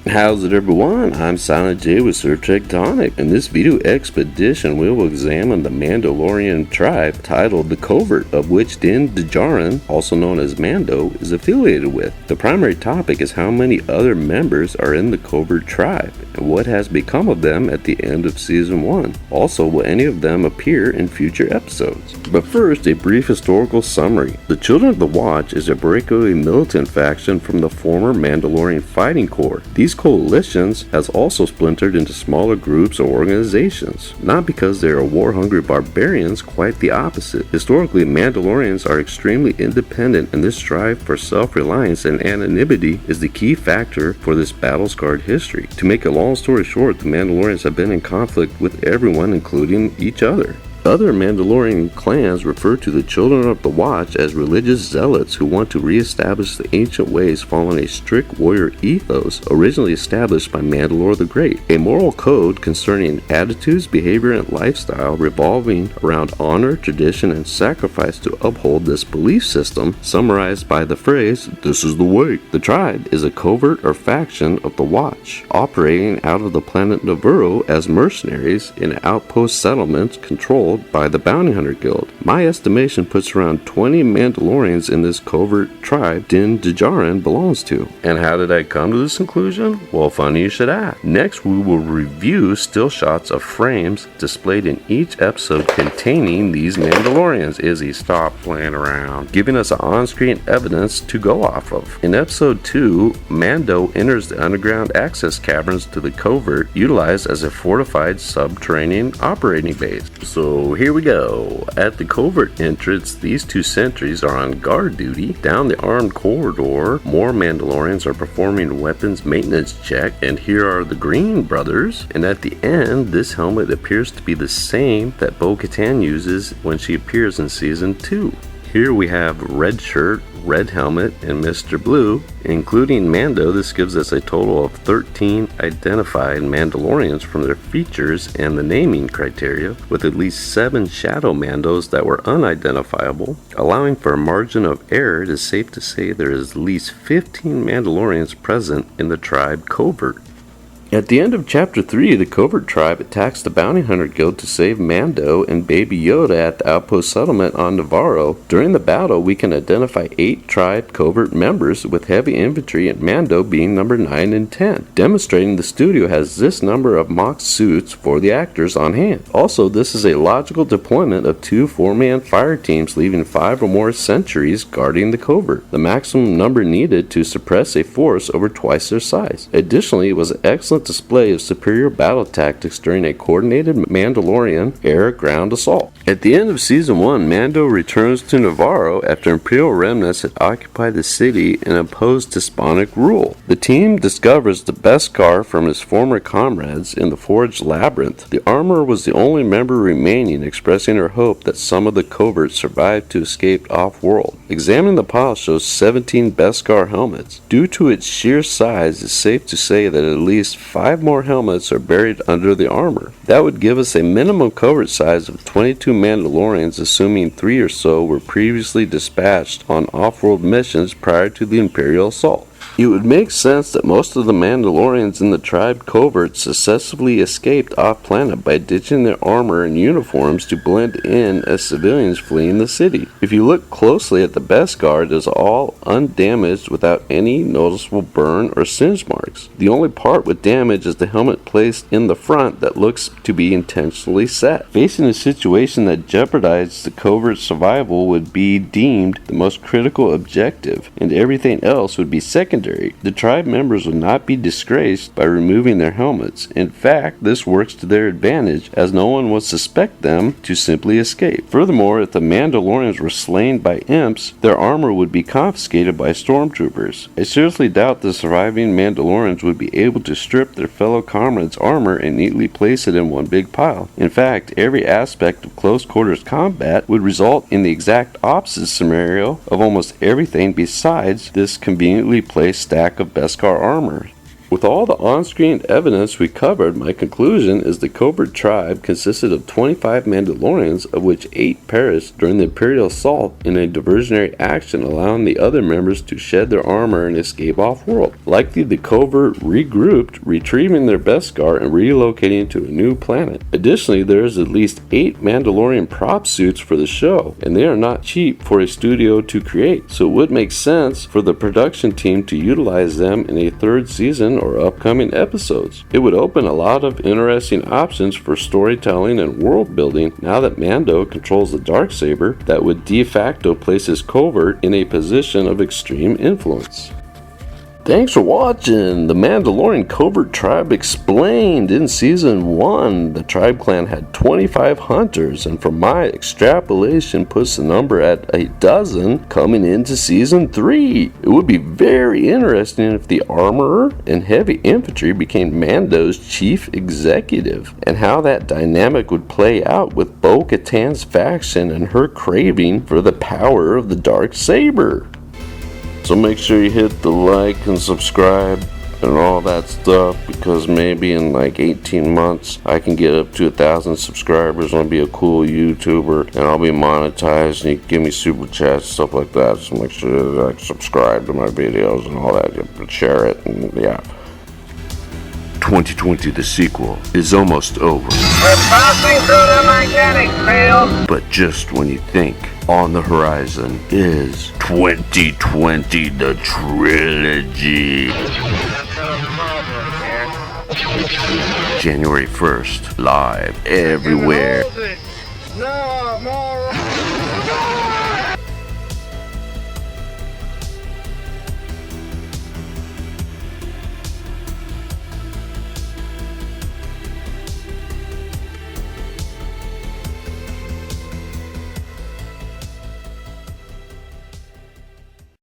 How's it everyone? I'm Silent J with Sir Tectonic. In this video expedition we will examine the Mandalorian tribe titled the Covert, of which Din Djarin, also known as Mando, is affiliated with. The primary topic is how many other members are in the Covert tribe, and what has become of them at the end of Season 1. Also, will any of them appear in future episodes? But first, a brief historical summary. The Children of the Watch is a breakaway militant faction from the former Mandalorian Fighting Corps. These coalitions has also splintered into smaller groups or organizations, not because they are war-hungry barbarians, quite the opposite. Historically, Mandalorians are extremely independent, and this strive for self-reliance and anonymity is the key factor for this battle-scarred history. To make a long story short, the Mandalorians have been in conflict with everyone, including each other. Other Mandalorian clans refer to the Children of the Watch as religious zealots who want to re-establish the ancient ways following a strict warrior ethos originally established by Mandalore the Great, a moral code concerning attitudes, behavior, and lifestyle revolving around honor, tradition, and sacrifice to uphold this belief system, summarized by the phrase, "This is the way." The tribe is a covert or faction of the Watch, operating out of the planet Nevarro as mercenaries in outpost settlements controlled by the Bounty Hunter Guild. My estimation puts around 20 Mandalorians in this covert tribe Din Djarin belongs to. And how did I come to this conclusion? Well, funny you should ask. Next, we will review still shots of frames displayed in each episode containing these Mandalorians. Izzy, stop playing around, giving us on-screen evidence to go off of. In episode 2, Mando enters the underground access caverns to the covert, utilized as a fortified subterranean operating base. So here we go. At the covert entrance, these two sentries are on guard duty. Down the armed corridor, more Mandalorians are performing weapons maintenance check, and here are the Green Brothers. And at the end, this helmet appears to be the same that bo-katan uses when she appears in Season 2. Here we have red shirt, red helmet, and Mr. Blue. Including Mando, this gives us a total of 13 identified Mandalorians from their features and the naming criteria, with at least 7 Shadow Mandos that were unidentifiable. Allowing for a margin of error, it is safe to say there is at least 15 Mandalorians present in the tribe Covert. At the end of Chapter 3, the Covert tribe attacks the Bounty Hunter Guild to save Mando and Baby Yoda at the outpost settlement on Nevarro. During the battle, we can identify 8 tribe Covert members, with heavy infantry and Mando being number 9 and 10, demonstrating the studio has this number of mock suits for the actors on hand. Also, this is a logical deployment of 2 4-man fire teams, leaving 5 or more sentries guarding the Covert, the maximum number needed to suppress a force over twice their size. Additionally, it was an excellent display of superior battle tactics during a coordinated Mandalorian air-ground assault. At the end of Season 1, Mando returns to Nevarro after Imperial remnants had occupied the city and imposed despotic rule. The team discovers the Beskar from his former comrades in the Forged Labyrinth. The armor was the only member remaining, expressing her hope that some of the Covert survived to escape off-world. Examining the pile shows 17 Beskar helmets. Due to its sheer size, it's safe to say that at least 5 more helmets are buried under the armor. That would give us a minimum covert size of 22 Mandalorians, assuming 3 or so were previously dispatched on off-world missions prior to the Imperial assault. It would make sense that most of the Mandalorians in the tribe Covert successfully escaped off-planet by ditching their armor and uniforms to blend in as civilians fleeing the city. If you look closely at the Beskar, it is all undamaged without any noticeable burn or singe marks. The only part with damage is the helmet placed in the front that looks to be intentionally set. Facing a situation that jeopardized the Covert's survival would be deemed the most critical objective, and everything else would be secondary. The tribe members would not be disgraced by removing their helmets. In fact, this works to their advantage, as no one would suspect them to simply escape. Furthermore, if the Mandalorians were slain by imps, their armor would be confiscated by stormtroopers. I seriously doubt the surviving Mandalorians would be able to strip their fellow comrades' armor and neatly place it in one big pile. In fact, every aspect of close quarters combat would result in the exact opposite scenario of almost everything besides this conveniently placed stack of Beskar armor. With all the on-screen evidence we covered, my conclusion is the Covert tribe consisted of 25 Mandalorians, of which 8 perished during the Imperial assault in a diversionary action, allowing the other members to shed their armor and escape off-world. Likely the Covert regrouped, retrieving their Beskar and relocating to a new planet. Additionally, there is at least 8 Mandalorian prop suits for the show, and they are not cheap for a studio to create, so it would make sense for the production team to utilize them in a 3rd season or upcoming episodes. It would open a lot of interesting options for storytelling and world building now that Mando controls the Darksaber that would de facto place his Covert in a position of extreme influence. Thanks for watching The Mandalorian Covert Tribe Explained. In Season 1, the tribe clan had 25 hunters, and from my extrapolation puts the number at a dozen coming into Season 3. It would be very interesting if the armorer and heavy infantry became Mando's chief executive, and how that dynamic would play out with bo-katan's faction and her craving for the power of the Darksaber. So make sure you hit the like and subscribe and all that stuff, because maybe in like 18 months I can get up to 1,000 subscribers and I'll be a cool YouTuber and I'll be monetized and you can give me super chats, stuff like that. So make sure to like subscribe to my videos and all that, share it, and yeah. 2020, the sequel, is almost over. We're passing through the magnetic field. But just when you think on the horizon is 2020, the trilogy. January 1st, live everywhere. No,